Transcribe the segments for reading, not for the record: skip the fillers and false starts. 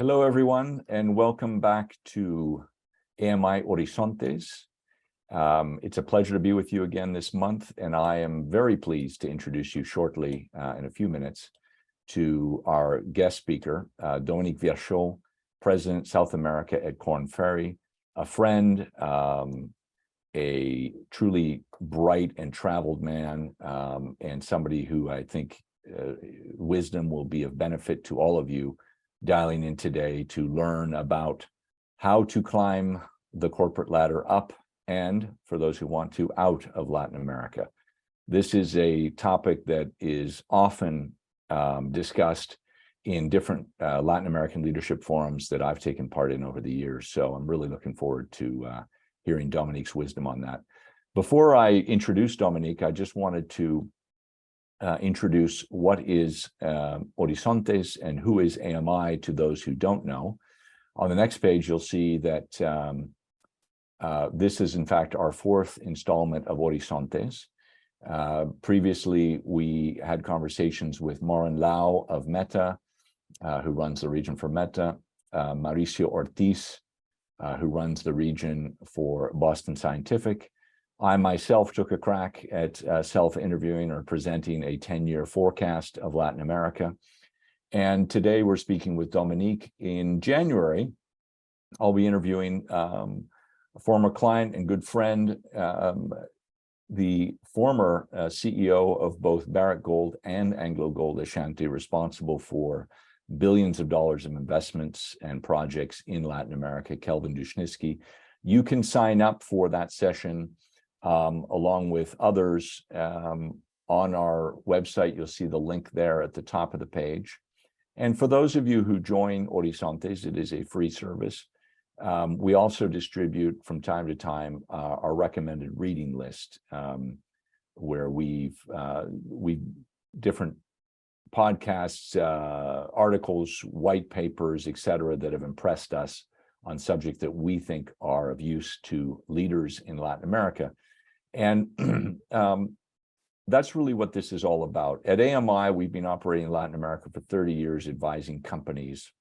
Hello, everyone, and welcome back to AMI Horizontes. It's a pleasure to be with you again this month, and I am very pleased to introduce you shortly, in a few minutes, to our guest speaker, Dominique Virchaux, President, South America at Korn Ferry, a friend, a truly bright and traveled man, and somebody who I think wisdom will be of benefit to all of you dialing in today to learn about how to climb the corporate ladder up and, for those who want to, out of Latin America. This is a topic that is often discussed in different Latin American leadership forums that I've taken part in over the years. So I'm really looking forward to hearing Dominique's wisdom on that. Before I introduce Dominique, I just wanted to introduce what is Horizontes and who is AMI to those who don't know. On the next page, you'll see that this is, in fact, our fourth installment of Horizontes. Previously, we had conversations with Maureen Lau of Meta, who runs the region for Meta, Mauricio Ortiz, who runs the region for Boston Scientific. I myself took a crack at self-interviewing or presenting a 10-year forecast of Latin America. And today we're speaking with Dominique. In January, I'll be interviewing a former client and good friend, the former CEO of both Barrick Gold and Anglo Gold Ashanti, responsible for billions of dollars of investments and projects in Latin America, Kelvin Dushnisky. You can sign up for that session along with others on our website. You'll see the link there at the top of the page. And for those of you who join Horizontes, it is a free service. We also distribute from time to time our recommended reading list, where we've different podcasts, articles, white papers, etc., that have impressed us on subjects that we think are of use to leaders in Latin America. And that's really what this is all about. At AMI, we've been operating in Latin America for 30 years, advising companies,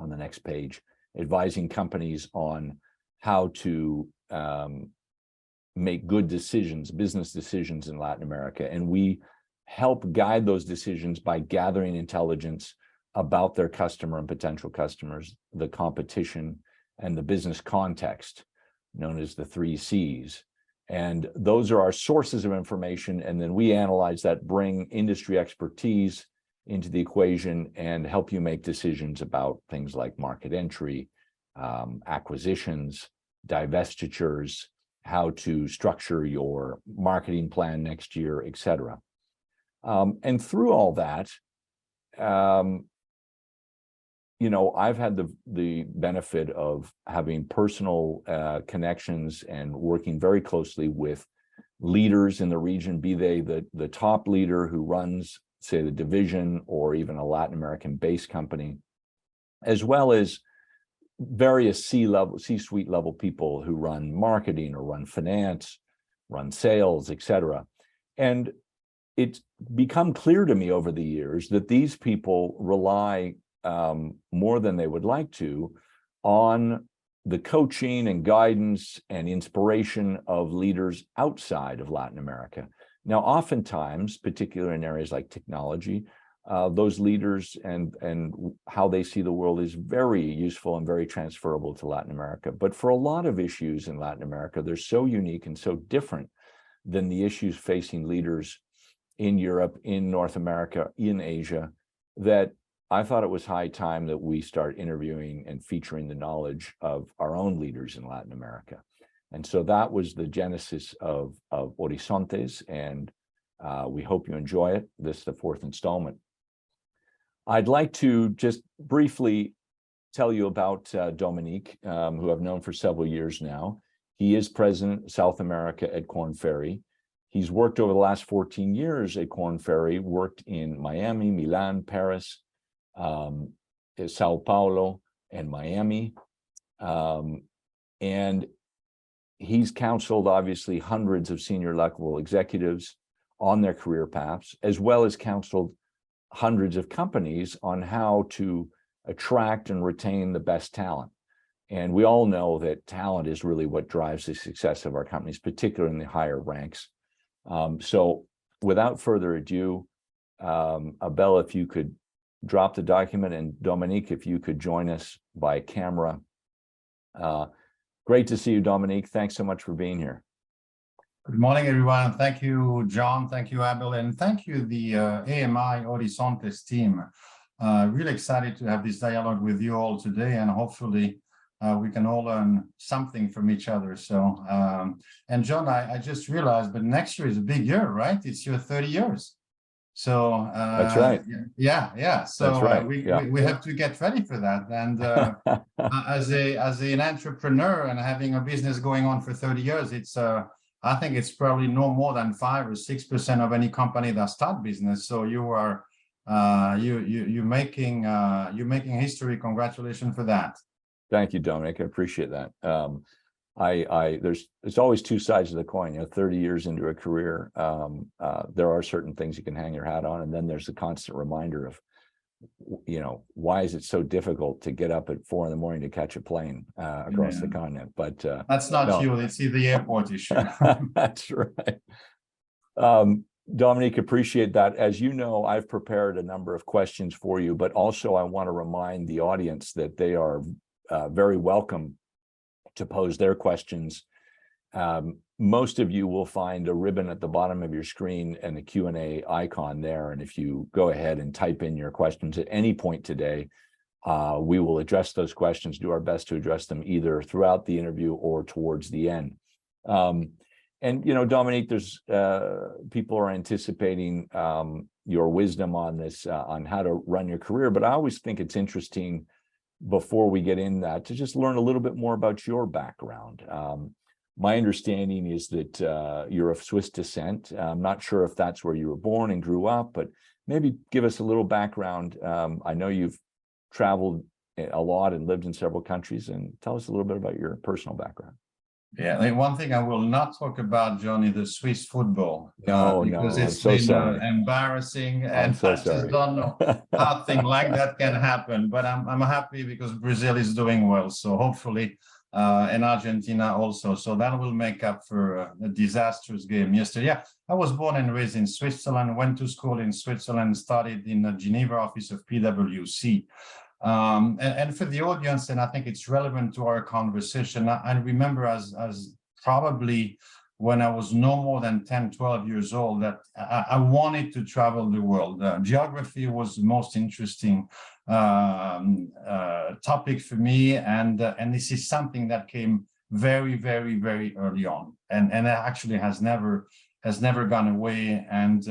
on the next page, advising companies on how to make good decisions, business decisions in Latin America. And we help guide those decisions by gathering intelligence about their customer and potential customers, the competition, and the business context, known as the 3 C's. And those are our sources of information. And then we analyze that, bring industry expertise into the equation, and help you make decisions about things like market entry, acquisitions, divestitures, how to structure your marketing plan next year, etc. And through all that, you know, I've had the benefit of having personal connections and working very closely with leaders in the region, be they the top leader who runs, say, the division or even a Latin American-based company, as well as various C-suite level people who run marketing or run finance, run sales, etc. And it's become clear to me over the years that these people rely more than they would like to on the coaching and guidance and inspiration of leaders outside of Latin America. Now, oftentimes, particularly in areas like technology, those leaders and how they see the world is very useful and very transferable to Latin America. But for a lot of issues in Latin America, they're so unique and so different than the issues facing leaders in Europe, in North America, in Asia, that I thought it was high time that we start interviewing and featuring the knowledge of our own leaders in Latin America. And so that was the genesis of Horizontes, and we hope you enjoy it. This is the fourth installment. I'd like to just briefly tell you about Dominique, who I've known for several years now. He is President of South America at Korn Ferry. He's worked over the last 14 years at Korn Ferry, worked in Miami, Milan, Paris, Sao Paulo, and Miami. And he's counseled, obviously, hundreds of senior level executives on their career paths, as well as counseled hundreds of companies on how to attract and retain the best talent. And we all know that talent is really what drives the success of our companies, particularly in the higher ranks. So without further ado, Abel, if you could drop the document, and Dominique, if you could join us by camera. Great to see you, Dominique. Thanks so much for being here. Good morning, everyone. Thank you, John. Thank you, Abel. And thank you, the AMI Horizontes team. Really excited to have this dialogue with you all today, and hopefully we can all learn something from each other. So, and John, I just realized, but next year is a big year, right? It's your 30 years. So that's right. Yeah. So that's right. We have to get ready for that. And as an entrepreneur and having a business going on for 30 years, it's I think it's probably no more than 5 or 6% of any company that start business. So you are you're making history. Congratulations for that. Thank you, Dominic. I appreciate that. There's always two sides of the coin. 30 years into a career, there are certain things you can hang your hat on, and then there's a constant reminder of, why is it so difficult to get up at 4 a.m. to catch a plane across the continent? But that's not you. It's the airport issue. That's right. Dominique, appreciate that. As you know, I've prepared a number of questions for you, but also I want to remind the audience that they are very welcome to pose their questions. Most of you will find a ribbon at the bottom of your screen and the Q&A icon there. And if you go ahead and type in your questions at any point today, we will address those questions, do our best to address them either throughout the interview or towards the end. And, Dominique, there's people are anticipating your wisdom on this, on how to run your career. But I always think it's interesting, before we get in that, to just learn a little bit more about your background. My understanding is that you're of Swiss descent. I'm not sure if that's where you were born and grew up, but maybe give us a little background. I know you've traveled a lot and lived in several countries, and tell us a little bit about your personal background. Yeah, one thing I will not talk about, Johnny, the Swiss football. Because it's been embarrassing, and I just don't know how things like that can happen. But I'm happy because Brazil is doing well, so hopefully, and Argentina also. So that will make up for a disastrous game yesterday. Yeah, I was born and raised in Switzerland, went to school in Switzerland, studied in the Geneva office of PwC. And for the audience, and I think it's relevant to our conversation, I remember as probably when I was no more than 10, 12 years old, that I wanted to travel the world. Geography was the most interesting topic for me, and this is something that came very, very, very early on, and it actually has never gone away. And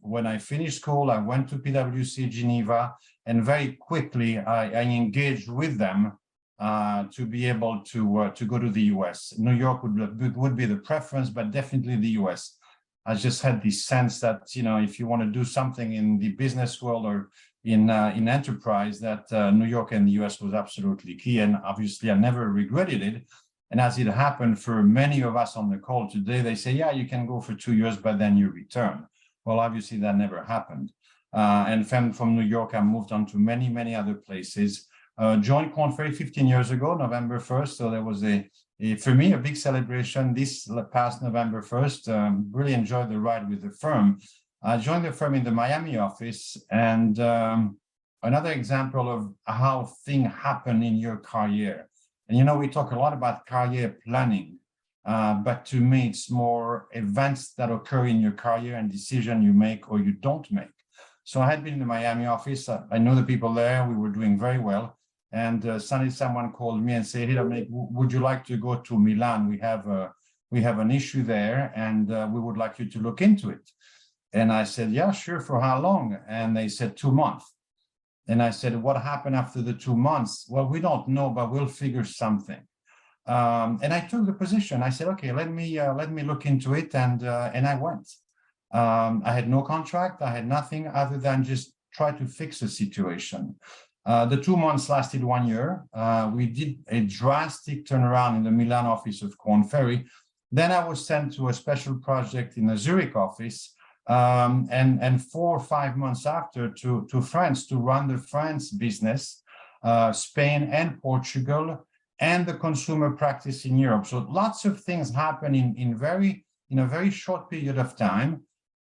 when I finished school, I went to PwC Geneva, and very quickly I engaged with them to be able to go to the US. New York would be the preference, but definitely the US. I just had this sense that, if you want to do something in the business world or in enterprise, that New York and the US was absolutely key. And obviously I never regretted it. And as it happened for many of us on the call today, they say, yeah, you can go for 2 years, but then you return. Well, obviously that never happened. And from New York, I moved on to many, many other places. Joined Korn Ferry 15 years ago, November 1st. So there was for me, a big celebration this past November 1st. Really enjoyed the ride with the firm. I joined the firm in the Miami office. And another example of how things happen in your career. And, we talk a lot about career planning, but to me, it's more events that occur in your career and decision you make or you don't make. So I had been in the Miami office. I know the people there. We were doing very well. And suddenly someone called me and said, hey, Dominique, would you like to go to Milan? We have an issue there, and we would like you to look into it. And I said, yeah, sure. For how long? And they said 2 months. And I said, what happened after the 2 months? Well, we don't know, but we'll figure something. And I took the position. I said, okay, let me look into it. And I went. I had no contract. I had nothing other than just try to fix the situation. The 2 months lasted 1 year. We did a drastic turnaround in the Milan office of Korn Ferry. Then I was sent to a special project in the Zurich office, and 4 or 5 months after to France to run the France business. Spain and Portugal, and the consumer practice in Europe. So lots of things happen in a very short period of time,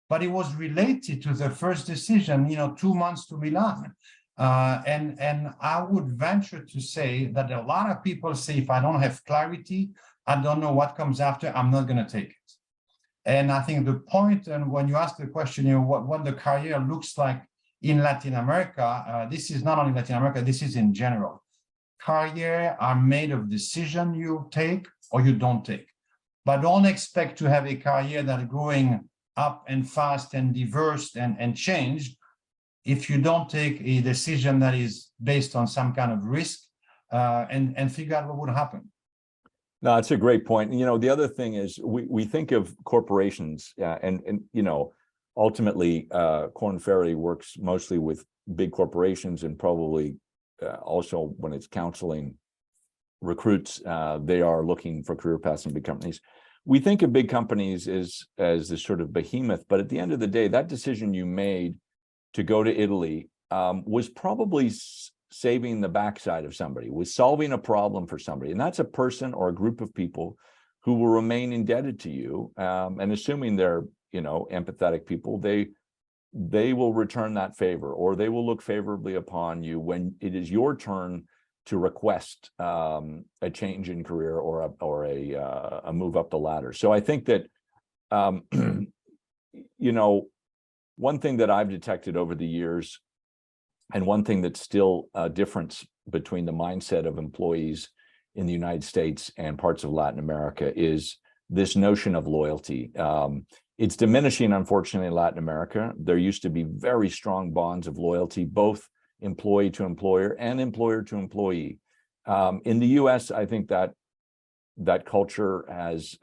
but it was related to the first decision, 2 months to Milan. And I would venture to say that a lot of people say, if I don't have clarity, I don't know what comes after, I'm not going to take it. And I think the point, and when you ask the question, what the career looks like in Latin America, this is not only Latin America, this is in general. Career are made of decision you take or you don't take. But don't expect to have a career that is growing up and fast and diverse and changed if you don't take a decision that is based on some kind of risk and figure out what would happen. No, it's a great point. The other thing is we think of corporations and ultimately Korn Ferry works mostly with big corporations, and probably also when it's counseling recruits, they are looking for career paths in big companies. We think of big companies as this sort of behemoth, but at the end of the day, that decision you made to go to Italy was probably saving the backside of somebody, was solving a problem for somebody. And that's a person or a group of people who will remain indebted to you. And assuming they're, empathetic people, they will return that favor, or they will look favorably upon you when it is your turn to request a change in career or a move up the ladder. So I think that, one thing that I've detected over the years, and one thing that's still a difference between the mindset of employees in the United States and parts of Latin America, is this notion of loyalty. It's diminishing, unfortunately, in Latin America. There used to be very strong bonds of loyalty, both employee to employer and employer to employee. In the US, I think that culture has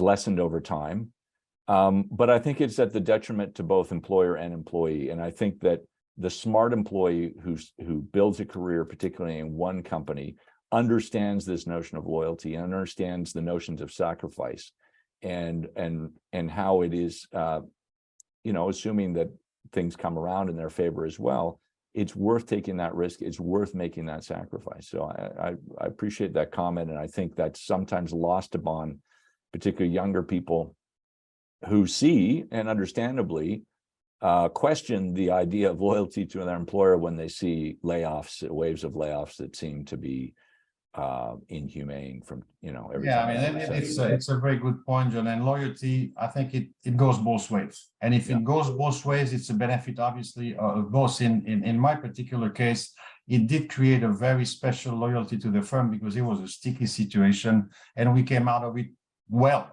lessened over time. But I think it's at the detriment to both employer and employee. And I think that the smart employee who builds a career, particularly in one company, understands this notion of loyalty and understands the notions of sacrifice and how it is, assuming that things come around in their favor as well, it's worth taking that risk. It's worth making that sacrifice. So I appreciate that comment. And I think that's sometimes lost upon particularly younger people who see, and understandably, question the idea of loyalty to their employer when they see layoffs, waves of layoffs that seem to be inhumane from, every time. It's a very good point, John. And loyalty, I think it goes both ways. And if it goes both ways, it's a benefit, obviously, both in my particular case, it did create a very special loyalty to the firm because it was a sticky situation and we came out of it well.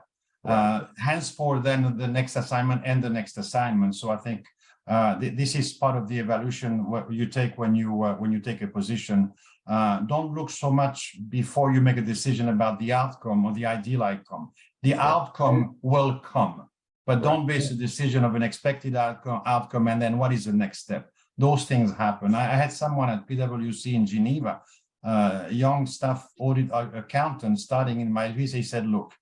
Henceforth, then the next assignment and the next assignment. So I think this is part of the evaluation what you take when you take a position. Don't look so much before you make a decision about the outcome or the ideal outcome. The outcome will come, but don't base a decision of an expected outcome and then what is the next step. Those things happen. I had someone at PwC in Geneva, young staff audit accountant starting in my visa. He said, look,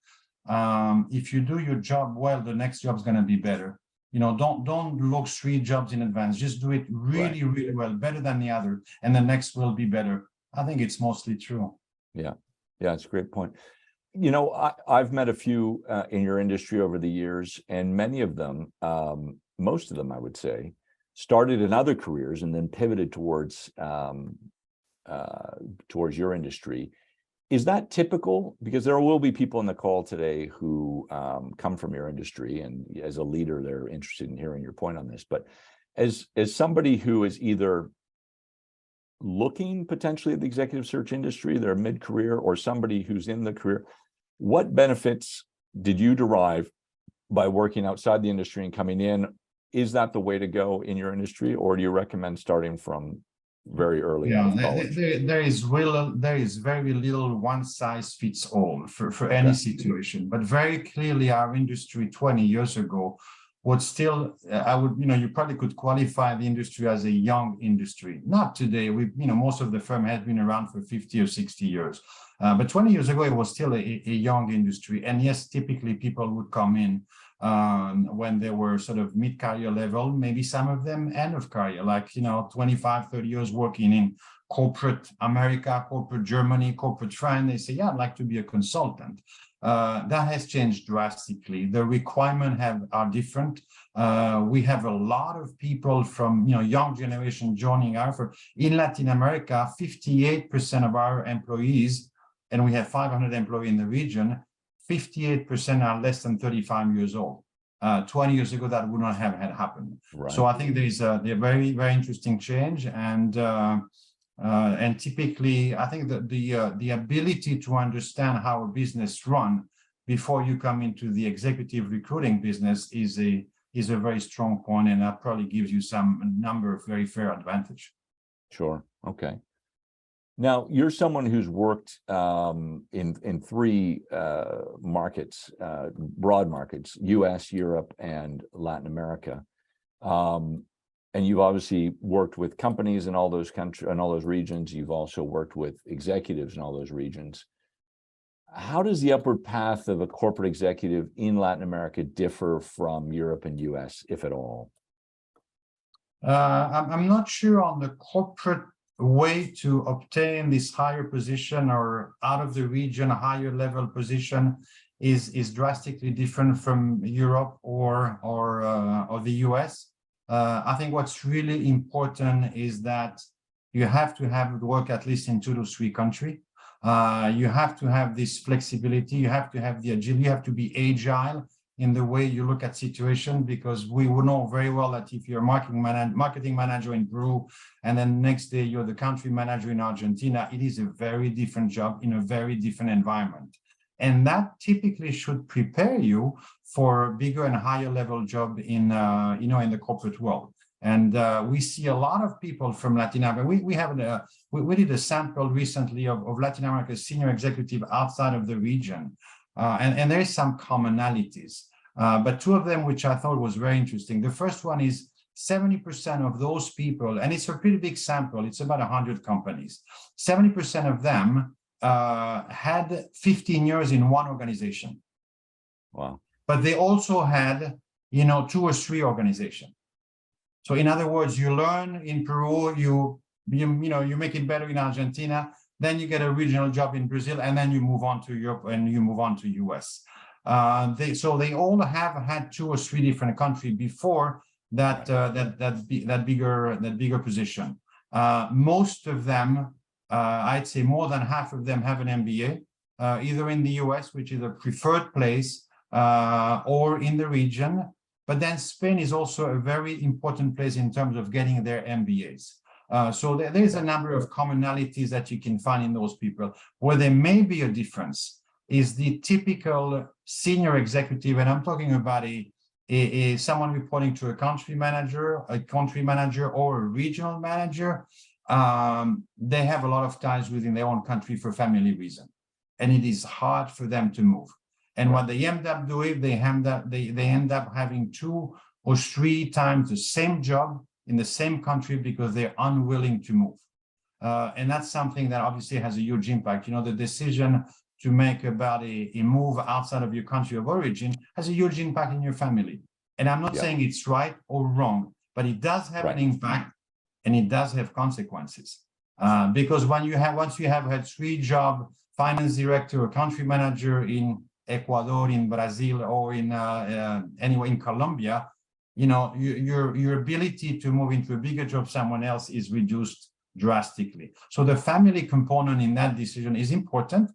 if you do your job well, the next job is going to be better. Don't look 3 jobs in advance. Just do it really, really well, better than the other, and the next will be better. I think it's mostly true. Yeah, it's a great point. I've met a few in your industry over the years, and many of them, most of them, I would say, started in other careers and then pivoted towards your industry. Is that typical? Because there will be people in the call today who come from your industry, and as a leader, they're interested in hearing your point on this. But as somebody who is either looking potentially at the executive search industry, they're mid-career, or somebody who's in the career, what benefits did you derive by working outside the industry and coming in? Is that the way to go in your industry, or do you recommend starting from very early out of college? There is very little one size fits all for any situation, but very clearly our industry 20 years ago was still, you probably could qualify the industry as a young industry. Not today. Most of the firm has been around for 50 or 60 years, but 20 years ago it was still a young industry. And yes, typically people would come in when they were sort of mid-career level, maybe some of them end of career, like, 25, 30 years working in corporate America, corporate Germany, corporate France. They say, yeah, I'd like to be a consultant. That has changed drastically. The requirements are different. We have a lot of people from young generation joining our firm. In Latin America, 58% of our employees, and we have 500 employees in the region, 58% are less than 35 years old. 20 years ago, that would not have had happened. Right. So I think there is a very, very interesting change, and typically, I think that the ability to understand how a business run before you come into the executive recruiting business is a very strong point, and that probably gives you some number of very fair advantage. Sure. Okay. Now, you're someone who's worked in three markets, broad markets: U.S., Europe, and Latin America. And you've obviously worked with companies in all those countries, in all those regions. You've also worked with executives in all those regions. How does the upward path of a corporate executive in Latin America differ from Europe and U.S., if at all? I'm not sure on the corporate way to obtain this higher position or out of the region, a higher level position is drastically different from Europe or the US. I think what's really important is that you have to have work at least in 2 to 3 countries. You have to have this flexibility. You have to have the agility. You have to be agile in the way you look at situation, because we will know very well that if you're a marketing manager in Peru and then next day you're the country manager in Argentina, it is a very different job in a very different environment. And that typically should prepare you for a bigger and higher level job in the corporate world. And we see a lot of people from Latin America. We did a sample recently of Latin America's senior executive outside of the region. And there is some commonalities, but 2 of them, which I thought was very interesting. The first one is 70% of those people, and it's a pretty big sample, it's about 100 companies. 70% of them had 15 years in one organization. Wow. But they also had, 2 or 3 organizations. So in other words, you learn in Peru, you make it better in Argentina, then you get a regional job in Brazil, and then you move on to Europe and you move on to US. So they all have had 2 or 3 different countries before that bigger position. Most of them, I'd say more than half of them, have an MBA, either in the US, which is a preferred place, or in the region. But then Spain is also a very important place in terms of getting their MBAs. So there's a number of commonalities that you can find in those people. Where there may be a difference is the typical senior executive, and I'm talking about someone reporting to a country manager, or a regional manager. They have a lot of ties within their own country for family reasons, and it is hard for them to move. And what they end up doing, they end up having 2 or 3 times the same job in the same country because they're unwilling to move. And that's something that obviously has a huge impact. The decision to make about a move outside of your country of origin has a huge impact in your family. And I'm not saying it's right or wrong, but it does have an impact, and it does have consequences. Because once you have had 3 jobs, finance director or country manager in Ecuador, in Brazil, or anywhere in Colombia, your ability to move into a bigger job somewhere else is reduced drastically. So the family component in that decision is important.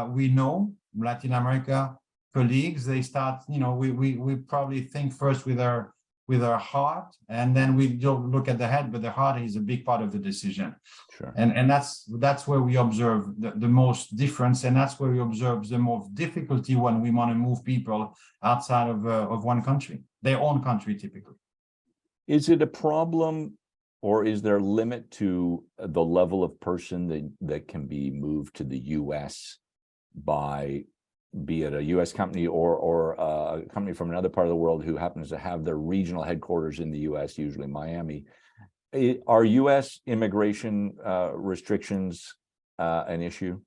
We know Latin America colleagues, they start, we probably think first with our heart, and then we don't look at the head, but the heart is a big part of the decision. Sure. And that's where we observe the most difference, and that's where we observe the most difficulty when we want to move people outside of one country, their own country typically. Is it a problem, or is there a limit to the level of person that can be moved to the US by, be it a US company or a company from another part of the world who happens to have their regional headquarters in the US, usually Miami? Are US immigration restrictions an issue?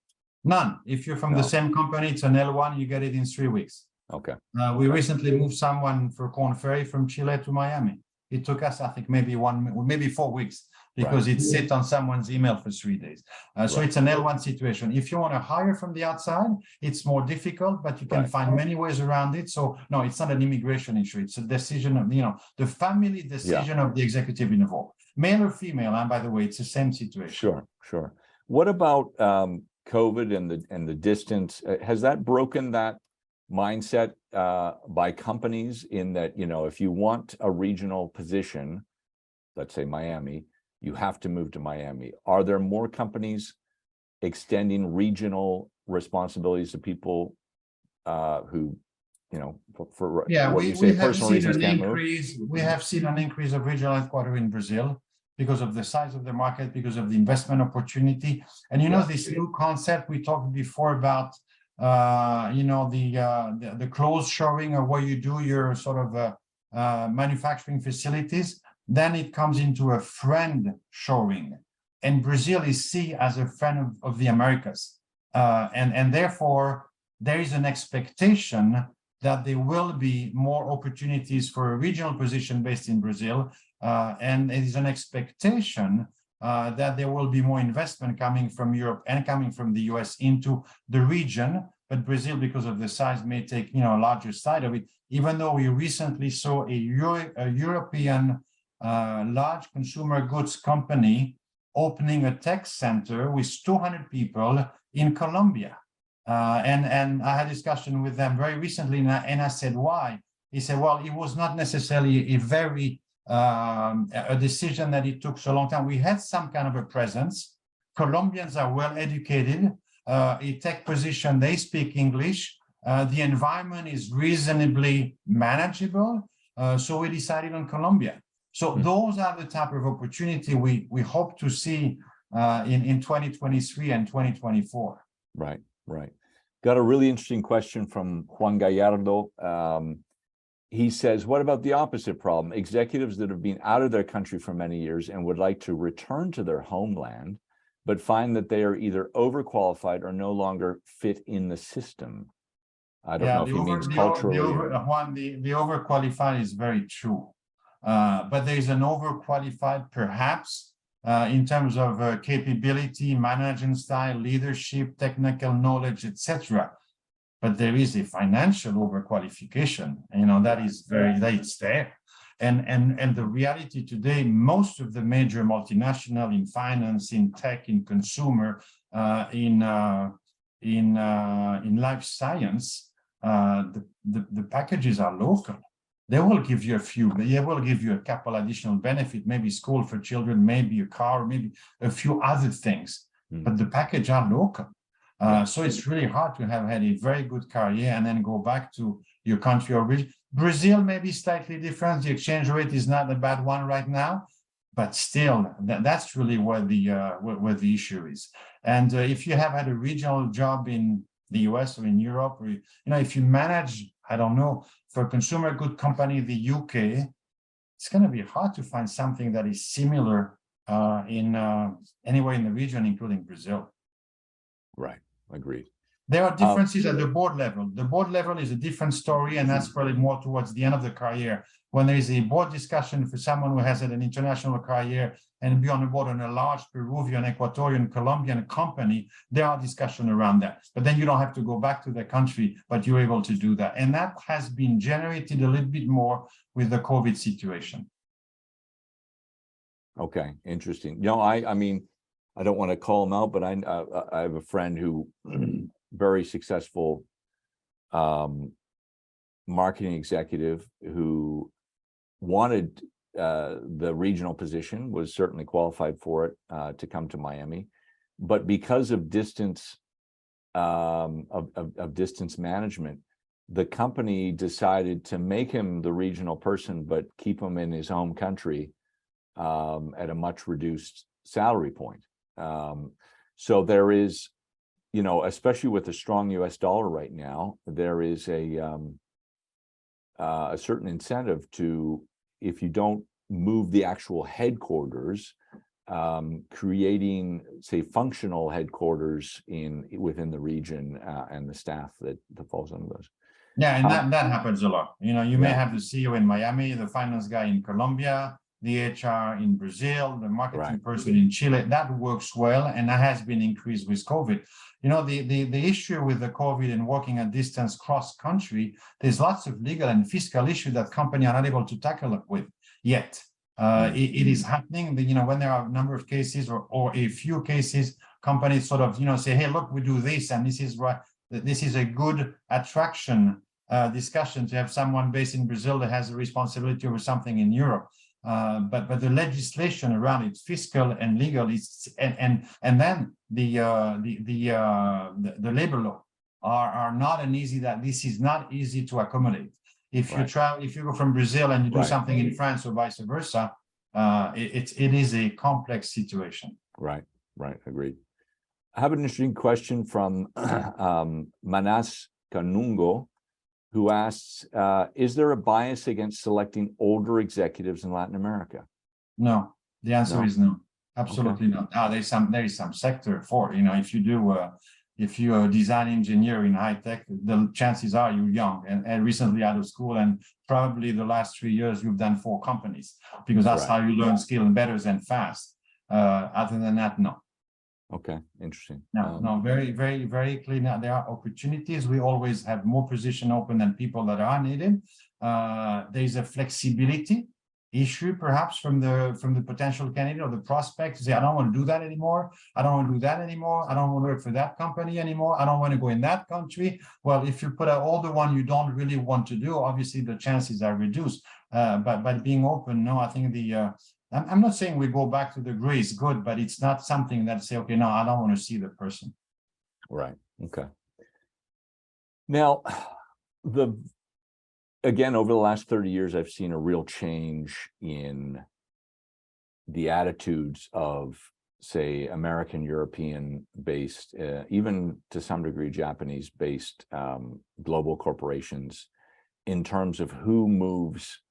None. If you're from the same company, it's an L1, you get it in 3 weeks. Okay. We recently moved someone for Korn Ferry from Chile to Miami. It took us, I think, maybe 4 weeks because it sit on someone's email for 3 days. So it's an L1 situation. If you want to hire from the outside, it's more difficult, but you can find many ways around it. So no, it's not an immigration issue. It's a decision of, the family decision of the executive involved. Male or female, and by the way, it's the same situation. Sure. What about COVID and the distance? Has that broken that mindset by companies in that, if you want a regional position, let's say Miami, you have to move to Miami? Are there more companies extending regional responsibilities to people who, for what you say, personal reasons can't move? We have seen an increase of regional headquarters in Brazil because of the size of the market, because of the investment opportunity. And this new concept we talked before about, the close shoring of where you do your sort of manufacturing facilities, then it comes into a friend shoring. And Brazil is seen as a friend of the Americas. And therefore, there is an expectation that there will be more opportunities for a regional position based in Brazil. And it is an expectation that there will be more investment coming from Europe and coming from the US into the region. But Brazil, because of the size, may take a larger side of it, even though we recently saw a European large consumer goods company opening a tech center with 200 people in Colombia. And I had a discussion with them very recently, and I said, why? He said, well, it was not necessarily a decision that it took so long time. We had some kind of a presence. Colombians are well educated, a tech position, they speak English. The environment is reasonably manageable. So we decided on Colombia. So those are the type of opportunity we hope to see in 2023 and 2024. Right. Got a really interesting question from Juan Gallardo. He says, what about the opposite problem? Executives that have been out of their country for many years and would like to return to their homeland, but find that they are either overqualified or no longer fit in the system. I don't know if he means culturally. The overqualified is very true. But there is an overqualified, perhaps, in terms of capability, management style, leadership, technical knowledge, etc. But there is a financial overqualification, that is that's there. And the reality today, most of the major multinational in finance, in tech, in consumer, in life science, the packages are local. They will give you they will give you a couple additional benefit, maybe school for children, maybe a car, maybe a few other things, but the package are local. So it's really hard to have had a very good career and then go back to your country of origin. Brazil may be slightly different. The exchange rate is not a bad one right now, but still, that's really where the issue is. And if you have had a regional job in the US or in Europe, or if you manage, I don't know, for a consumer good company, the UK, it's going to be hard to find something that is similar in anywhere in the region, including Brazil. Right. Agreed. There are differences at the board level. The board level is a different story, and that's probably more towards the end of the career. When there is a board discussion for someone who has had an international career and be on the board on a large Peruvian, Ecuadorian, Colombian company, there are discussions around that. But then you don't have to go back to the country, but you're able to do that. And that has been generated a little bit more with the COVID situation. Okay, interesting. I mean, I don't want to call him out, but I have a friend who very successful marketing executive who wanted the regional position, was certainly qualified for it to come to Miami, but because of distance of distance management, the company decided to make him the regional person, but keep him in his home country at a much reduced salary point. So there is, especially with the strong US dollar right now, there is a certain incentive to, if you don't move the actual headquarters, creating, say, functional headquarters within the region and the staff that falls under those. Yeah, and that happens a lot. You know, you may Yeah. have the CEO in Miami, the finance guy in Colombia, the HR in Brazil, the marketing Right. person in Chile. That works well, and that has been increased with COVID. You know, the issue with the COVID and working at distance cross country, there's lots of legal and fiscal issues that companies are not able to tackle it with yet. It is happening. You know, when there are a number of cases or a few cases, companies sort of, you know, say, hey, look, we do this, and this is right. This is a good attraction discussion to have someone based in Brazil that has a responsibility over something in Europe. But the legislation around it, fiscal and legal, is and then the labor law are not an easy. That this is not easy to accommodate. If you travel, if you go from Brazil and you do something in France or vice versa, it is a complex situation. Right. Agreed. I have an interesting question from Manas Kanungo, who asks, is there a bias against selecting older executives in Latin America? No, the answer is no. Absolutely not. There is some sector for, you know, if you're a design engineer in high tech, the chances are you're young and recently out of school, and probably the last 3 years you've done 4 companies, because that's how you learn skill better and fast. Other than that, no. Okay, interesting. No, very, very, very clean. There are opportunities. We always have more position open than people that are needed. There's a flexibility issue, perhaps from the potential candidate or the prospect to say, I don't want to do that anymore. I don't want to do that anymore. I don't want to work for that company anymore. I don't want to go in that country. Well, if you put out all the one you don't really want to do, obviously the chances are reduced. But being open, no, I think I'm not saying we go back to the gray is good, but it's not something that say, okay, no, I don't want to see the person. Right. Okay. Now, again, over the last 30 years, I've seen a real change in the attitudes of, say, American, European-based, even to some degree Japanese-based global corporations in terms of who moves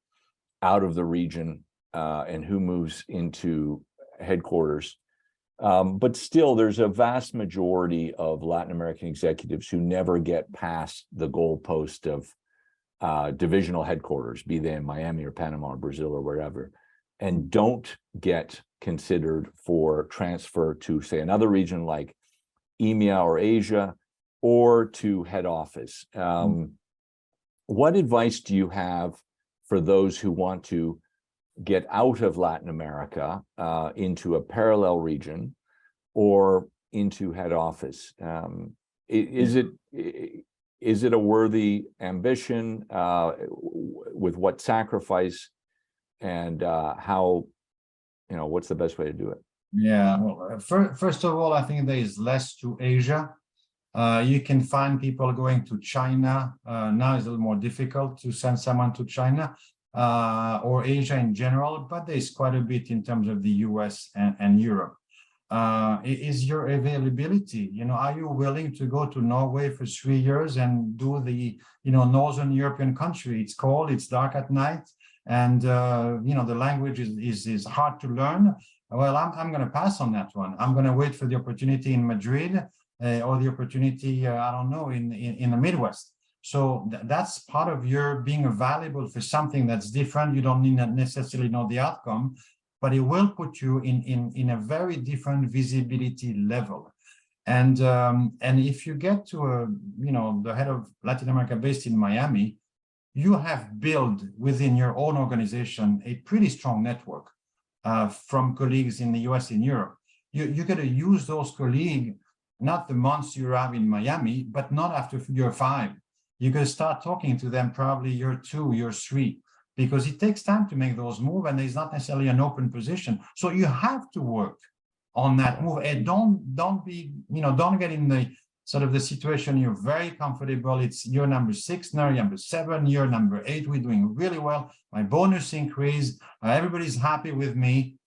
out of the region and who moves into headquarters. But still, there's a vast majority of Latin American executives who never get past the goalpost of divisional headquarters, be they in Miami or Panama or Brazil or wherever, and don't get considered for transfer to, say, another region like EMEA or Asia, or to head office. What advice do you have for those who want to get out of Latin America into a parallel region or into head office? Is it a worthy ambition? With what sacrifice, and how, you know, what's the best way to do it? Yeah, well, first of all, I think there is less to Asia. You can find people going to China. Now it's a little more difficult to send someone to China or Asia in general, but there's quite a bit in terms of the US and Europe. Is your availability, you know, are you willing to go to Norway for 3 years and do the, you know, Northern European country? It's cold, it's dark at night, and you know, the language is hard to learn. Well, I'm going to pass on that one. I'm going to wait for the opportunity in Madrid or the opportunity, I don't know, in the Midwest. So that's part of your being available for something that's different. You don't need to necessarily know the outcome, but it will put you in a very different visibility level. And if you get to you know, the head of Latin America based in Miami, you have built within your own organization a pretty strong network from colleagues in the US and Europe. You're going to use those colleagues, not the months you have in Miami, but not after year 5. You're going to start talking to them probably year 2, year 3, because it takes time to make those moves, and there's not necessarily an open position. So you have to work on that move, and don't be, you know, don't get in the sort of the situation you're very comfortable. It's year number 6, now year number 7, year number 8. We're doing really well. My bonus increased. Everybody's happy with me.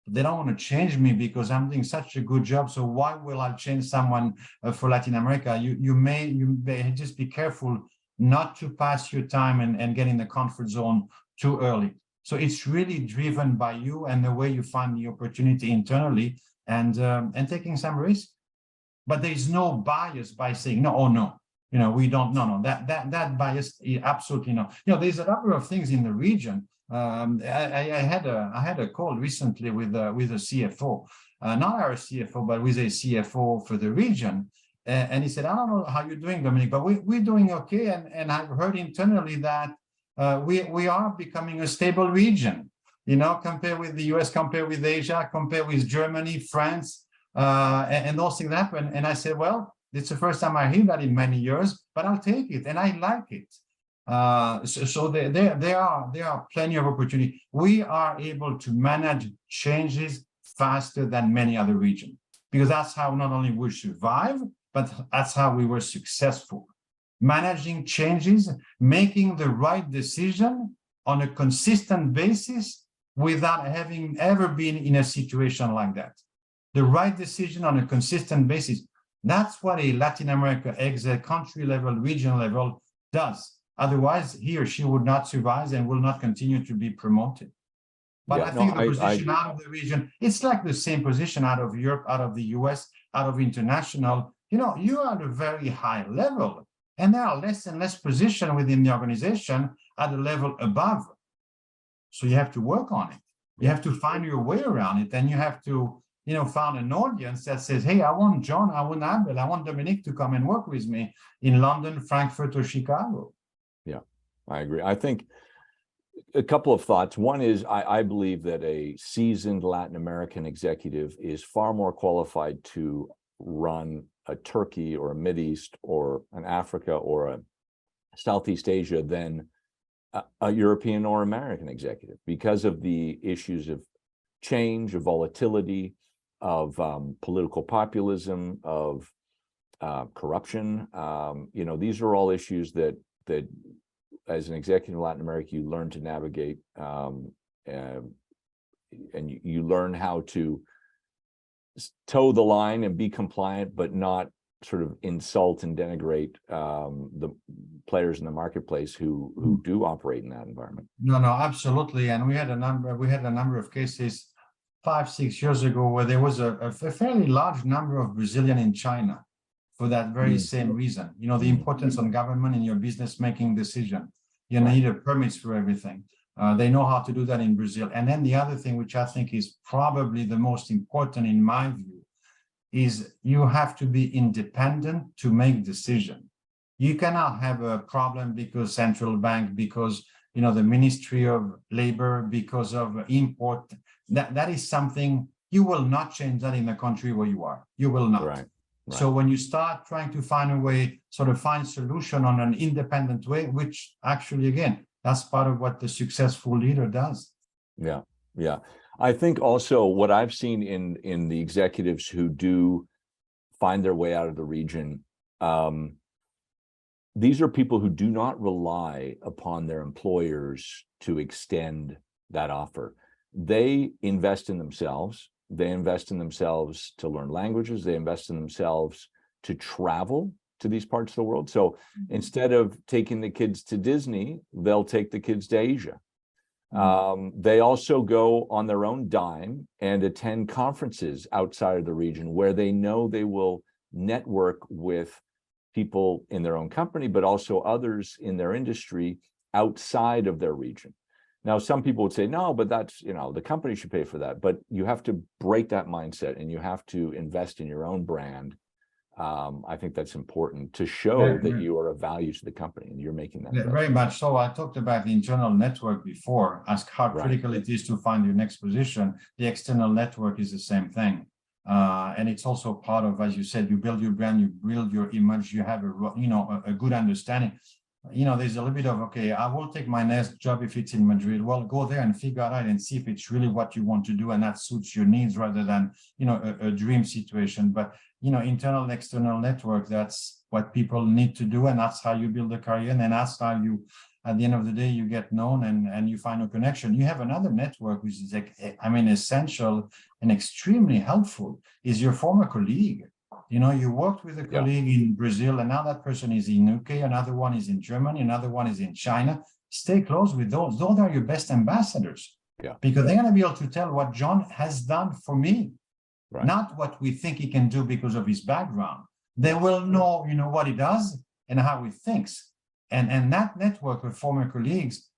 They don't want to change me because I'm doing such a good job. So why will I change someone for Latin America? You may just be careful not to pass your time and get in the comfort zone too early. So it's really driven by you and the way you find the opportunity internally and taking some risk. But there is no bias by saying no, oh no. we don't, no, that bias, absolutely no. There's a number of things in the region. I had a call recently with a CFO, not our CFO, but with a CFO for the region. And he said, I don't know how you're doing, Dominique, but we're doing okay. And I've heard internally that we are becoming a stable region, compared with the US, compared with Asia, compared with Germany, France, and those things happen. And I said, well, it's the first time I hear that in many years, but I'll take it, and I like it. So there are plenty of opportunity. We are able to manage changes faster than many other regions, because that's how not only we survive, but that's how we were successful. Managing changes, making the right decision on a consistent basis without having ever been in a situation like that. The right decision on a consistent basis. That's what a Latin America exec, country level, regional level does. Otherwise, he or she would not survive and will not continue to be promoted. But I think the position out of the region, it's like the same position out of Europe, out of the US, out of international. You are at a very high level, and there are less and less position within the organization at a level above. So you have to work on it. You have to find your way around it, and you have to, find an audience that says, hey, I want John, I want Abel, I want Dominique to come and work with me in London, Frankfurt, or Chicago. Yeah, I agree. I think a couple of thoughts. One is I believe that a seasoned Latin American executive is far more qualified to run a Turkey or a Mideast or an Africa or a Southeast Asia than a European or American executive, because of the issues of change, of volatility, of political populism, of corruption. These are all issues that as an executive in Latin America, you learn to navigate, and you learn how to toe the line and be compliant, but not sort of insult and denigrate the players in the marketplace who do operate in that environment. No, absolutely. And we had a number of cases 5-6 years ago where there was a fairly large number of Brazilian in China for that very same reason. The importance on government in your business making decision. You need a permits for everything. They know how to do that in Brazil. And then the other thing, which I think is probably the most important in my view, is you have to be independent to make decision. You cannot have a problem because central bank, because the Ministry of Labor, because of import. That is something you will not change that in the country where you are. You will not. Right. So when you start trying to find a way, sort of find solution on an independent way, which actually, again, that's part of what the successful leader does. Yeah. I think also what I've seen in the executives who do find their way out of the region, these are people who do not rely upon their employers to extend that offer. They invest in themselves. They invest in themselves to learn languages. They invest in themselves to travel to these parts of the world. So instead of taking the kids to Disney, they'll take the kids to Asia. They also go on their own dime and attend conferences outside of the region where they know they will network with people in their own company, but also others in their industry outside of their region. Now, some people would say, no, but that's, the company should pay for that. But you have to break that mindset and you have to invest in your own brand. I think that's important to show that you are of value to the company and you're making that. Very much so. I talked about the internal network before, as how critical it is to find your next position. The external network is the same thing. And it's also part of, as you said, you build your brand, you build your image, you have a good understanding. There's a little bit of, okay, I will take my next job if it's in Madrid. Well, go there and figure out and see if it's really what you want to do and that suits your needs rather than, a dream situation. But, internal and external network, that's what people need to do. And that's how you build a career. And then that's how you, at the end of the day, you get known and you find a connection. You have another network, which is essential and extremely helpful, is your former colleague. You worked with a colleague in Brazil, and now that person is in UK, another one is in Germany, another one is in China. Stay close with those. Those are your best ambassadors. Because they're going to be able to tell what John has done for me, not what we think he can do because of his background. They will know, what he does, and how he thinks. And that network of former colleagues,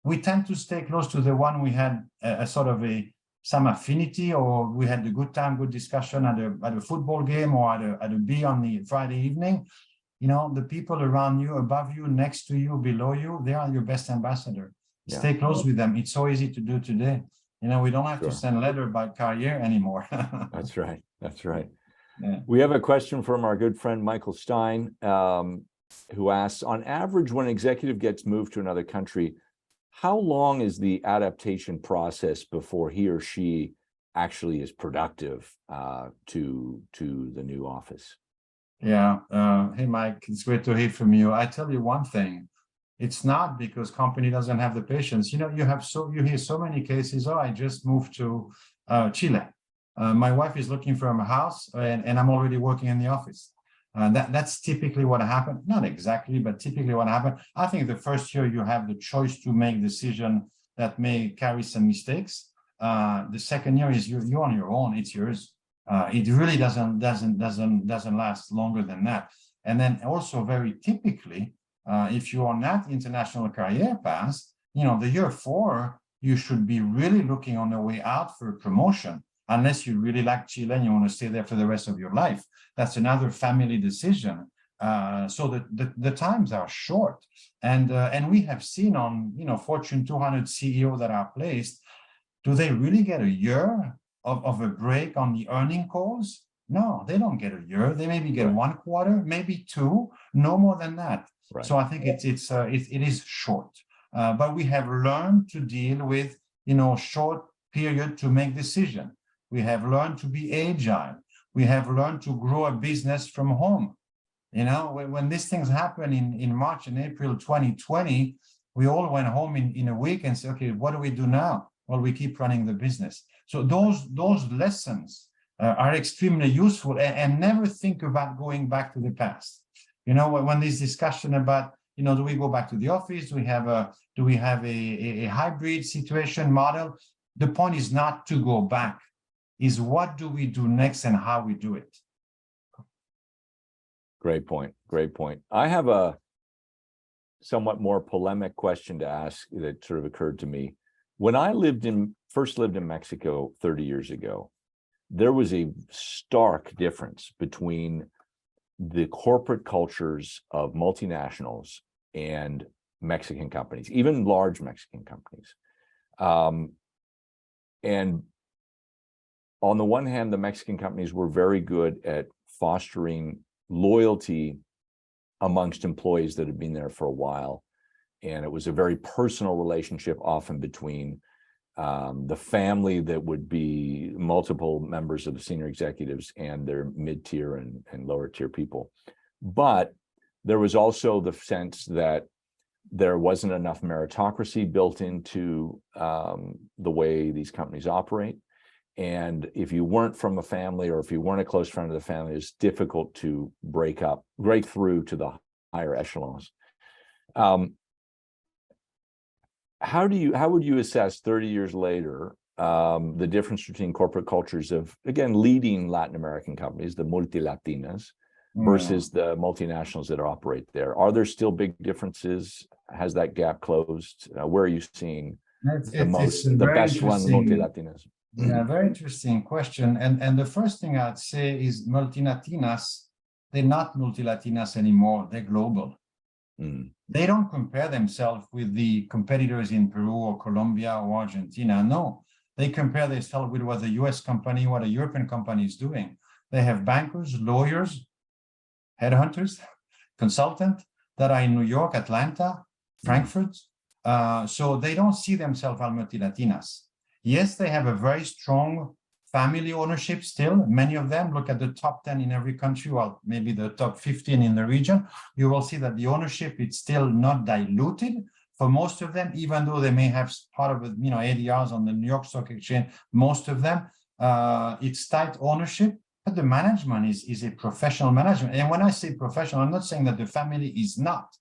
we tend to stay close to the one we had a sort of some affinity, or we had a good time, good discussion at a football game or at a beer on the Friday evening. You know, the people around you, above you, next to you, below you, they are your best ambassador. Yeah. Stay close with them. It's so easy to do today. You know, we don't have to send letter by courier anymore. That's right. That's right. Yeah. We have a question from our good friend Michael Stein, who asks, on average, when an executive gets moved to another country, how long is the adaptation process before he or she actually is productive to the new office? Yeah. Hey, Mike, it's great to hear from you. I tell you one thing. It's not because company doesn't have the patience. You know, you hear so many cases. Oh, I just moved to Chile. My wife is looking for a house, and I'm already working in the office. That's typically what happened. Not exactly, but typically what happened. I think the first year you have the choice to make decision that may carry some mistakes. The second year is you're on your own. It's yours. It really doesn't last longer than that. And then also very typically, if you're on that international career path, you know, the year 4, you should be really looking on the way out for a promotion. Unless you really like Chile and you want to stay there for the rest of your life. That's another family decision. So the times are short. And we have seen on, you know, Fortune 200 CEO that are placed, do they really get a year of a break on the earning calls? No, they don't get a year. They maybe get 1 quarter, maybe 2, no more than that. Right. So I think it is short. But we have learned to deal with, you know, short period to make decision. We have learned to be agile. We have learned to grow a business from home. You know, when these things happen in March and April 2020, we all went home in a week and said, okay, what do we do now? Well, we keep running the business. So those lessons are extremely useful, and never think about going back to the past. You know, when this discussion about, you know, do we go back to the office? Do we have a hybrid situation model? The point is not to go back. Is what do we do next and how we do it? Great point. Great point. I have a somewhat more polemic question to ask that sort of occurred to me. When I first lived in Mexico 30 years ago, there was a stark difference between the corporate cultures of multinationals and Mexican companies, even large Mexican companies. And on the one hand, the Mexican companies were very good at fostering loyalty amongst employees that had been there for a while. And it was a very personal relationship, often between the family that would be multiple members of the senior executives and their mid-tier and lower tier people. But there was also the sense that there wasn't enough meritocracy built into the way these companies operate. And if you weren't from a family, or if you weren't a close friend of the family, it's difficult to break through to the higher echelons. How would you assess 30 years later the difference between corporate cultures of, again, leading Latin American companies, the multilatinas, versus the multinationals that operate there? Are there still big differences? Has that gap closed? Where are you seeing the best run multilatinas? Yeah, very interesting question. And the first thing I'd say is multilatinas, they're not multilatinas anymore. They're global. They don't compare themselves with the competitors in Peru or Colombia or Argentina. No, they compare themselves with what the US company, what a European company is doing. They have bankers, lawyers, headhunters, consultants that are in New York, Atlanta, Frankfurt. So they don't see themselves as multilatinas. Yes, they have a very strong family ownership still. Many of them, look at the top 10 in every country, well, maybe the top 15 in the region. You will see that the ownership is still not diluted for most of them, even though they may have part of it, you know, ADRs on the New York Stock Exchange. Most of them, it's tight ownership, but the management is a professional management. And when I say professional, I'm not saying that the family is not,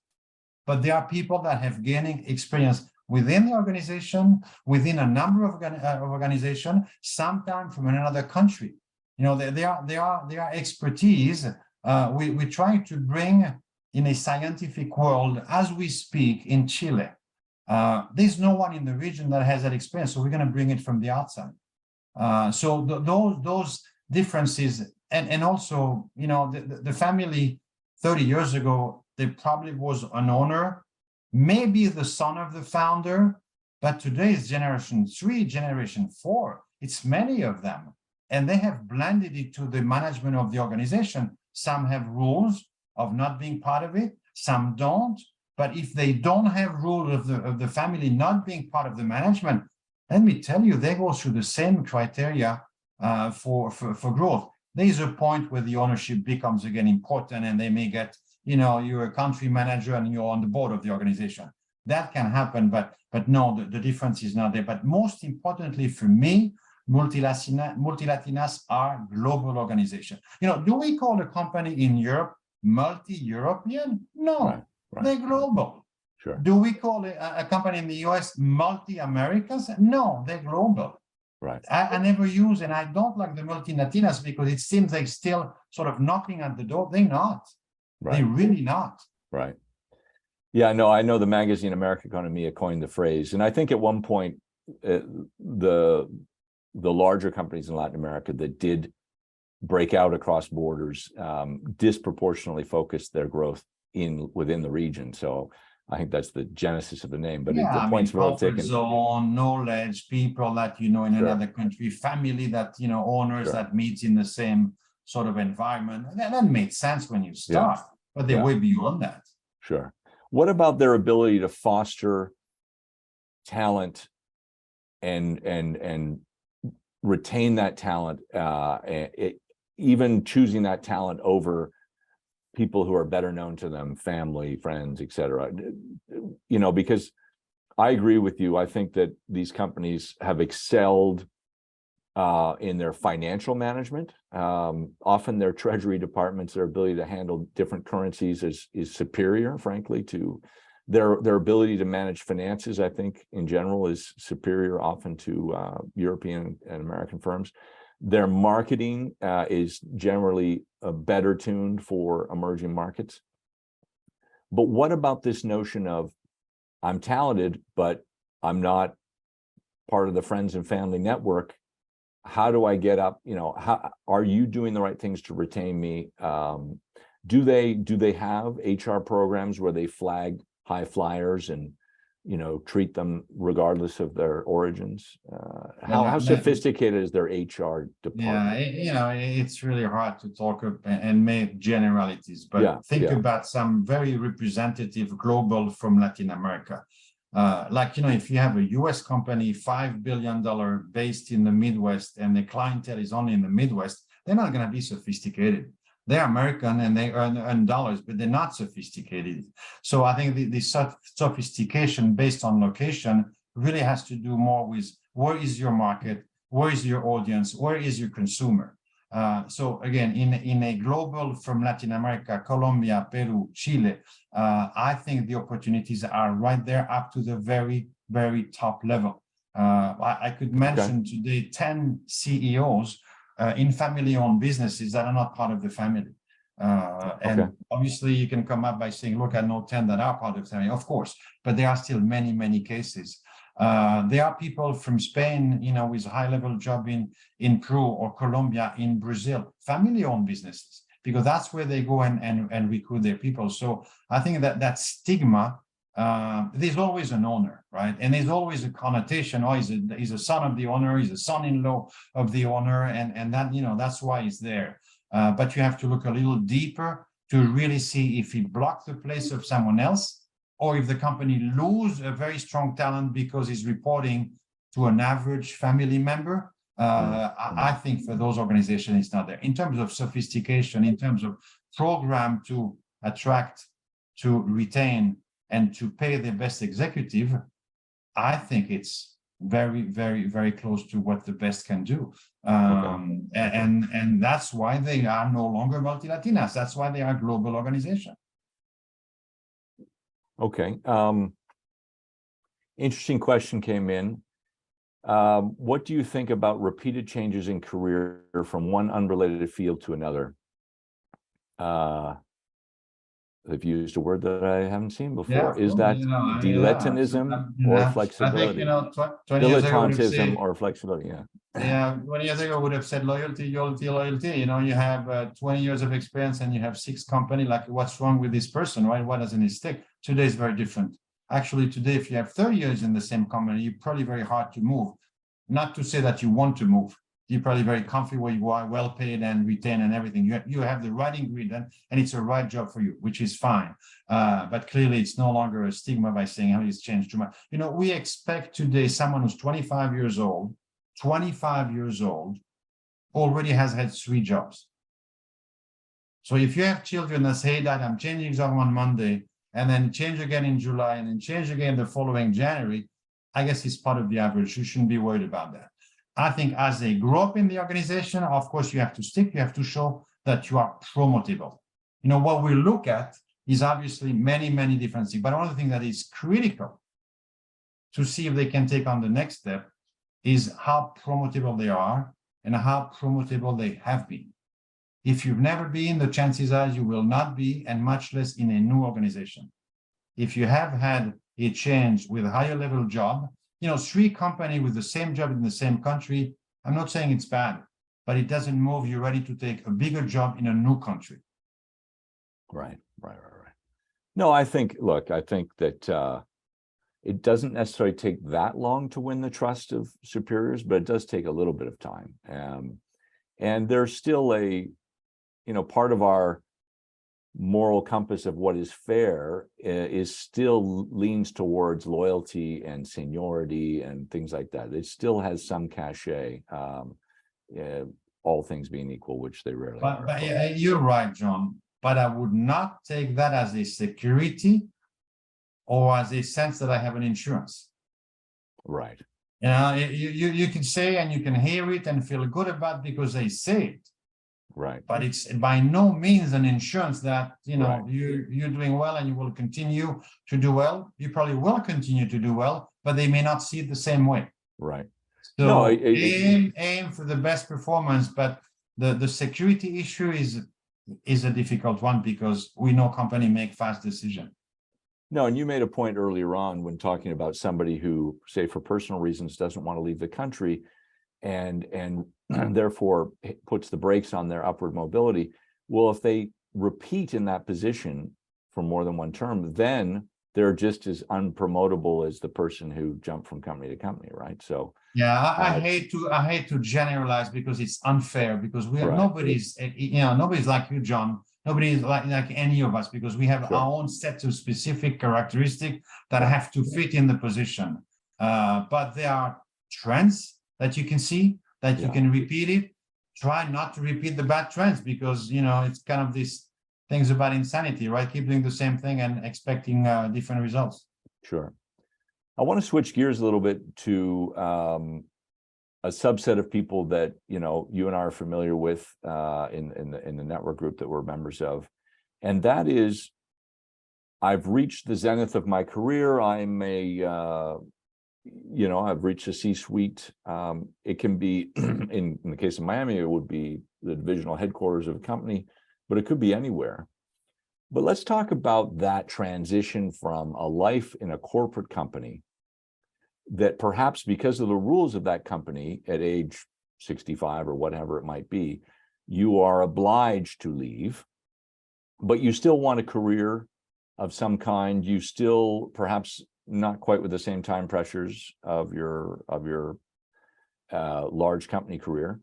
but there are people that have gaining experience within the organization, within a number of organizations, sometimes from another country. You know, they are expertise. We try to bring in a scientific world as we speak in Chile. There's no one in the region that has that experience, so we're going to bring it from the outside. So those differences, and also, you know, the family 30 years ago, there probably was an owner, maybe the son of the founder, but today is generation 3, generation 4. It's many of them, and they have blended it to the management of the organization. Some have rules of not being part of it, some don't. But if they don't have rules of the family not being part of the management, let me tell you, they go through the same criteria for growth. There is a point where the ownership becomes again important, and they may get, you know, you're a country manager and you're on the board of the organization. That can happen, but no, the difference is not there. But most importantly for me, Multilatinas are global organizations. You know, do we call a company in Europe multi-European? No. Right. They're global. Sure. Do we call a company in the US multi-Americans? No, they're global. Right. I never use, and I don't like the multilatinas because it seems like still sort of knocking at the door. They're not. Right. They're really not. Right. Yeah, no, I know the magazine America Economia coined the phrase, and I think at one point the larger companies in Latin America that did break out across borders disproportionately focused their growth within the region. So I think that's the genesis of the name. But yeah, the point's well taken. Zone, knowledge, people that you know in another country, family that you know, owners that meet in the same sort of environment. That made sense when you start, but they're way beyond that. Sure. What about their ability to foster talent and retain that talent, even choosing that talent over people who are better known to them, family, friends, et cetera? You know, because I agree with you. I think that these companies have excelled in their financial management. Often their treasury departments, their ability to handle different currencies is superior, frankly, to their ability to manage finances. I think in general is superior often to European and American firms. Their marketing is generally better tuned for emerging markets. But what about this notion of I'm talented, but I'm not part of the friends and family network? How do I get up? You know, how are you doing the right things to retain me? Do they have HR programs where they flag high flyers and, you know, treat them regardless of their origins? How sophisticated is their HR department? Yeah, you know, it's really hard to talk and make generalities, but think about some very representative global from Latin America. Like, you know, if you have a US company, $5 billion based in the Midwest, and the clientele is only in the Midwest, they're not going to be sophisticated. They're American and they earn dollars, but they're not sophisticated. So I think the sophistication based on location really has to do more with where is your market, where is your audience, where is your consumer. So again, in a global from Latin America, Colombia, Peru, Chile, I think the opportunities are right there up to the very, very top level. I could mention today 10 CEOs in family-owned businesses that are not part of the family. And obviously you can come up by saying, look, I know 10 that are part of the family, of course, but there are still many, many cases. There are people from Spain, you know, with a high-level job in Peru or Colombia, in Brazil, family-owned businesses, because that's where they go and recruit their people. So I think that stigma, there's always an owner, right? And there's always a connotation, oh, he's a son of the owner, he's a son-in-law of the owner, and that, you know, that's why he's there. But you have to look a little deeper to really see if he blocked the place of someone else, or if the company lose a very strong talent because he's reporting to an average family member. I think for those organizations, it's not there. In terms of sophistication, in terms of program to attract, to retain, and to pay the best executive, I think it's very, very, very close to what the best can do. And that's why they are no longer multilatinas. That's why they are a global organization. Okay. Interesting question came in. What do you think about repeated changes in career from one unrelated field to another? they've used a word that I haven't seen before. Yeah, Is that dilettantism or flexibility? I think, 20 years ago, I would have Dilettantism said, or flexibility, yeah. yeah, 20 years ago, I would have said loyalty, loyalty, loyalty. You know, you have 20 years of experience and you have 6 companies. Like, what's wrong with this person, right? Why doesn't he stick? Today is very different. Actually, today, if you have 30 years in the same company, you're probably very hard to move. Not to say that you want to move. You're probably very comfortable where you are, well paid and retained and everything. You have the right ingredient and it's a right job for you, which is fine. But clearly it's no longer a stigma by saying how it's changed too much. You know, we expect today someone who's 25 years old, already has had 3 jobs. So if you have children that say that I'm changing job on Monday and then change again in July and then change again the following January, I guess it's part of the average. You shouldn't be worried about that. I think as they grow up in the organization, of course, you have to stick, you have to show that you are promotable. You know, what we look at is obviously many, many different things. But one of the things that is critical to see if they can take on the next step is how promotable they are and how promotable they have been. If you've never been, the chances are you will not be, and much less in a new organization. If you have had a change with a higher level job, you know, 3 companies with the same job in the same country, I'm not saying it's bad, but it doesn't move you ready to take a bigger job in a new country. Right. No, I think that it doesn't necessarily take that long to win the trust of superiors, but it does take a little bit of time. And there's still part of our moral compass of what is fair is still leans towards loyalty and seniority and things like that. It still has some cachet, all things being equal, which they rarely are. But you're right, John. But I would not take that as a security or as a sense that I have an insurance. Right. You know, you can say and you can hear it and feel good about it because they say it. Right. But it's by no means an insurance that, you know, right, you're doing well and you will continue to do well. You probably will continue to do well, but they may not see it the same way. Right. So no, aim for the best performance, but the security issue is a difficult one because we know companies make fast decisions. No, and you made a point earlier on when talking about somebody who, say, for personal reasons, doesn't want to leave the country and therefore puts the brakes on their upward mobility. Well, if they repeat in that position for more than one term, then they're just as unpromotable as the person who jumped from company to company, right? So yeah, I hate to generalize because it's unfair, because we have nobody's like you, John. Nobody is like any of us, because we have our own set of specific characteristics that have to fit in the position. But there are trends that you can see, that you can repeat it. Try not to repeat the bad trends, because, you know, it's kind of these things about insanity, right? Keep doing the same thing and expecting different results. Sure. I want to switch gears a little bit to a subset of people that, you know, you and I are familiar with in the network group that we're members of. And that is, I've reached the zenith of my career. I'm I've reached a C-suite. It can be, in the case of Miami, it would be the divisional headquarters of a company, but it could be anywhere. But let's talk about that transition from a life in a corporate company that perhaps because of the rules of that company at age 65 or whatever it might be, you are obliged to leave, but you still want a career of some kind. You still perhaps not quite with the same time pressures of your large company career.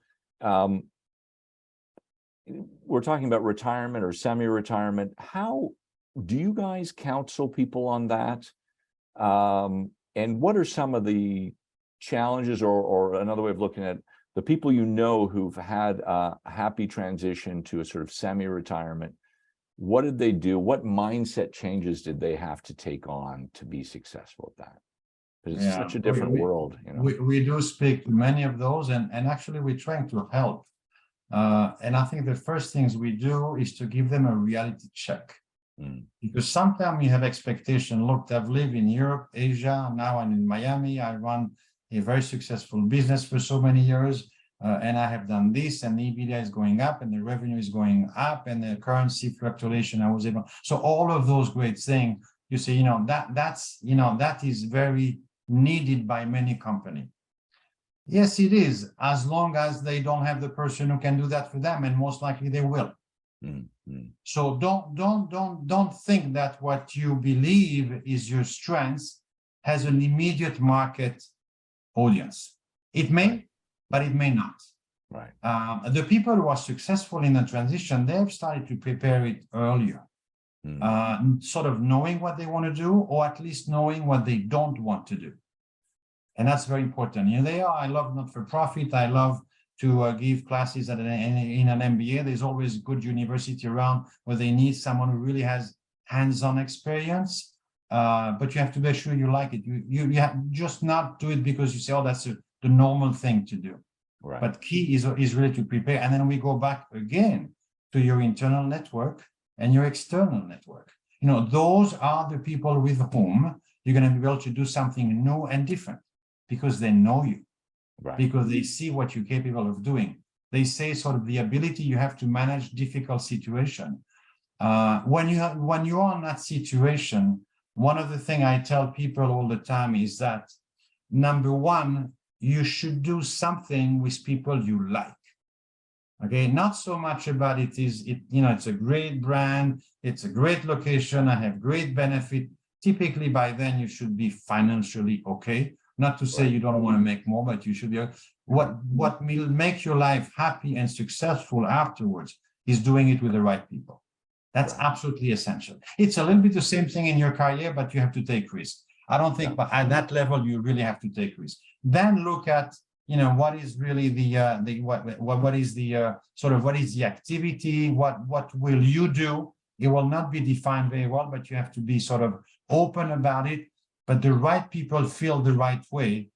We're talking about retirement or semi-retirement. How do you guys counsel people on that? And what are some of the challenges, or another way of looking at the people you know who've had a happy transition to a sort of semi-retirement? What did they do? What mindset changes did they have to take on to be successful at that? Because it's such a different world. You know? We do speak to many of those, and actually we're trying to help. And I think the first things we do is to give them a reality check. Because sometimes you have expectation. Look, I've lived in Europe, Asia, now I'm in Miami. I run a very successful business for so many years. and I have done this, and the EBITDA is going up, and the revenue is going up, and the currency fluctuation I was able. So all of those great things, you say, you know, that is very needed by many companies. Yes, it is, as long as they don't have the person who can do that for them, and most likely they will. So don't think that what you believe is your strength has an immediate market audience. It may, but it may not. Right. The people who are successful in the transition, they've started to prepare it earlier, sort of knowing what they want to do, or at least knowing what they don't want to do. And that's very important. You know, I love not-for-profit. I love to give classes in an MBA. There's always a good university around where they need someone who really has hands-on experience. But you have to be sure you like it. You have just not do it because you say, oh, that's the normal thing to do. Right. But key is really to prepare. And then we go back again to your internal network and your external network. You know, those are the people with whom you're going to be able to do something new and different, because they know you, right, because they see what you're capable of doing. They say sort of the ability you have to manage difficult situation. When you are in that situation, one of the things I tell people all the time is that, number one, you should do something with people you like. Okay, not so much about it's a great brand, it's a great location, I have great benefit. Typically by then you should be financially okay. Not to say you don't want to make more, but you should be. What will make your life happy and successful afterwards is doing it with the right people. That's absolutely essential. It's a little bit the same thing in your career, but you have to take risks. I don't think, but at that level, you really have to take risks. Then look at, you know, what is really what is the activity? What will you do? It will not be defined very well, but you have to be sort of open about it. But the right people feel the right way,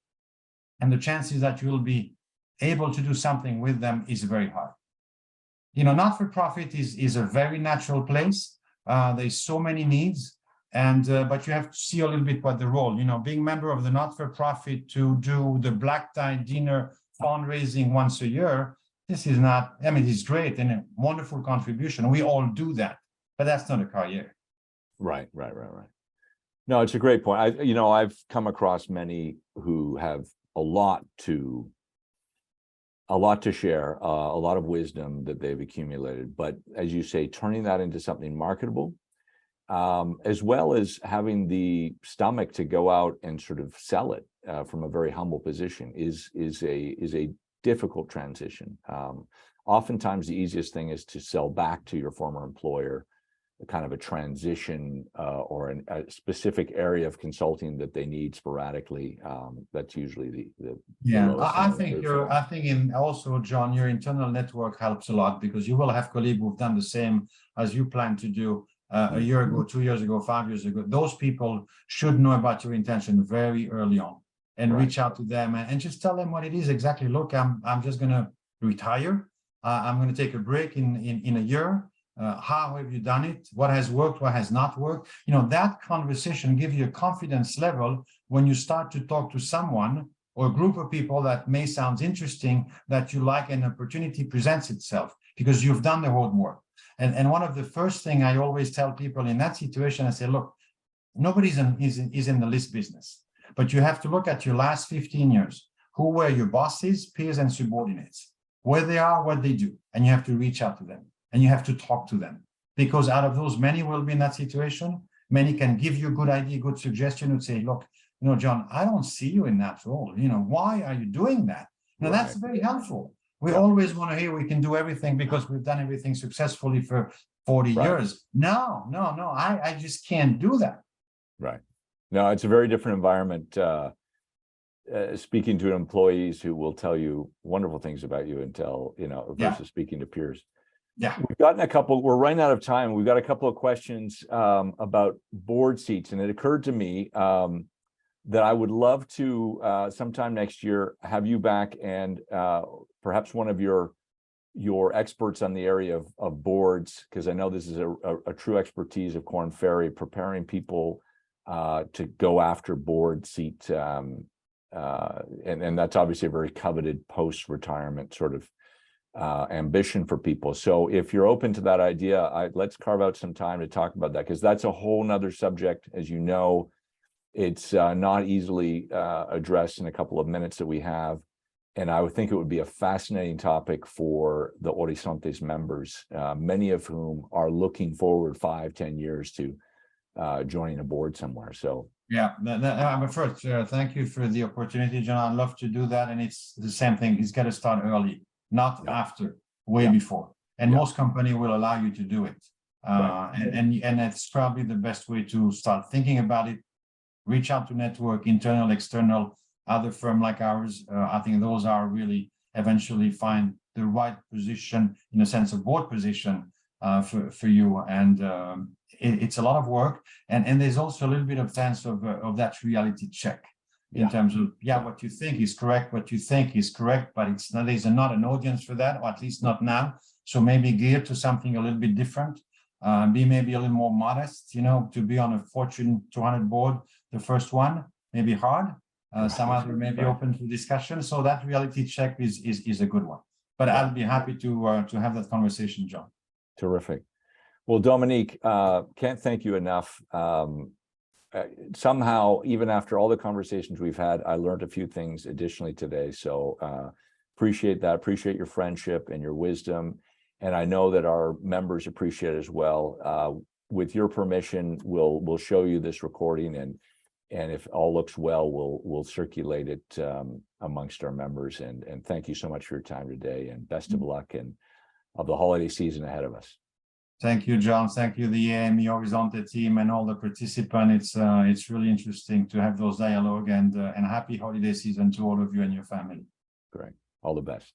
and the chances that you will be able to do something with them is very high. You know, not-for-profit is a very natural place. There's so many needs, and but you have to see a little bit what the role. You know, being member of the not-for-profit to do the black tie dinner fundraising once a year. This is not. I mean, it's great and a wonderful contribution. We all do that, but that's not a career. Right. No, it's a great point. I've come across many who have a lot to share, a lot of wisdom that they've accumulated. But as you say, turning that into something marketable, as well as having the stomach to go out and sort of sell it from a very humble position is a difficult transition. Oftentimes, the easiest thing is to sell back to your former employer, kind of a transition or a specific area of consulting that they need sporadically. That's usually the I think also, John, your internal network helps a lot, because you will have colleagues who've done the same as you plan to do a year ago, 2 years ago, 5 years ago. Those people should know about your intention very early on, and reach out to them and just tell them what it is exactly. Look, I'm just going to retire. I'm going to take a break in a year. How have you done it? What has worked? What has not worked? You know, that conversation gives you a confidence level when you start to talk to someone or a group of people that may sound interesting, that you like, an opportunity presents itself because you've done the homework. And one of the first thing I always tell people in that situation, I say, look, nobody's is in the list business, but you have to look at your last 15 years. Who were your bosses, peers, and subordinates? Where they are, what they do, and you have to reach out to them. And you have to talk to them, because out of those, many will be in that situation. Many can give you a good idea, good suggestion, and say, look, you know, John, I don't see you in that role. You know, why are you doing that? Now, that's very helpful. We always want to hear we can do everything because we've done everything successfully for 40 years. No, I just can't do that. Right. No, it's a very different environment. Speaking to employees who will tell you wonderful things about you versus speaking to peers. Yeah, we've gotten we're running out of time. We've got a couple of questions about board seats, and it occurred to me that I would love to sometime next year have you back, and perhaps one of your experts on the area of boards, because I know this is a true expertise of Korn Ferry, preparing people to go after board seat and that's obviously a very coveted post-retirement sort of ambition for people. So if you're open to that idea, let's carve out some time to talk about that, because that's a whole nother subject. As you know, it's not easily addressed in a couple of minutes that we have. And I would think it would be a fascinating topic for the Horizontes members, many of whom are looking forward 5-10 years to joining a board somewhere. So yeah, but first, thank you for the opportunity, John. I'd love to do that. And it's the same thing. It's got to start early, not after, way before. And most companies will allow you to do it. And it's probably the best way to start thinking about it. Reach out to network, internal, external, other firm like ours. I think those are really eventually find the right position in a sense of board position for you. And it's a lot of work. And there's also a little bit of sense of that reality check in terms of, what you think is correct, what you think is correct, but it's not, there's not an audience for that, or at least not now. So maybe geared to something a little bit different. Be maybe a little more modest, to be on a Fortune 200 board, the first one, maybe hard. Some other may be open to discussion. So that reality check is a good one. But I'll be happy to have that conversation, John. Terrific. Well, Dominique, can't thank you enough. Somehow, even after all the conversations we've had, I learned a few things additionally today. So appreciate that. Appreciate your friendship and your wisdom. And I know that our members appreciate it as well. With your permission, we'll show you this recording, and if all looks well, we'll circulate it amongst our members. And thank you so much for your time today, and best of luck and of the holiday season ahead of us. Thank you, John. Thank you, the AME Horizonte team and all the participants. It's really interesting to have those dialogue, and happy holiday season to all of you and your family. Great. All the best.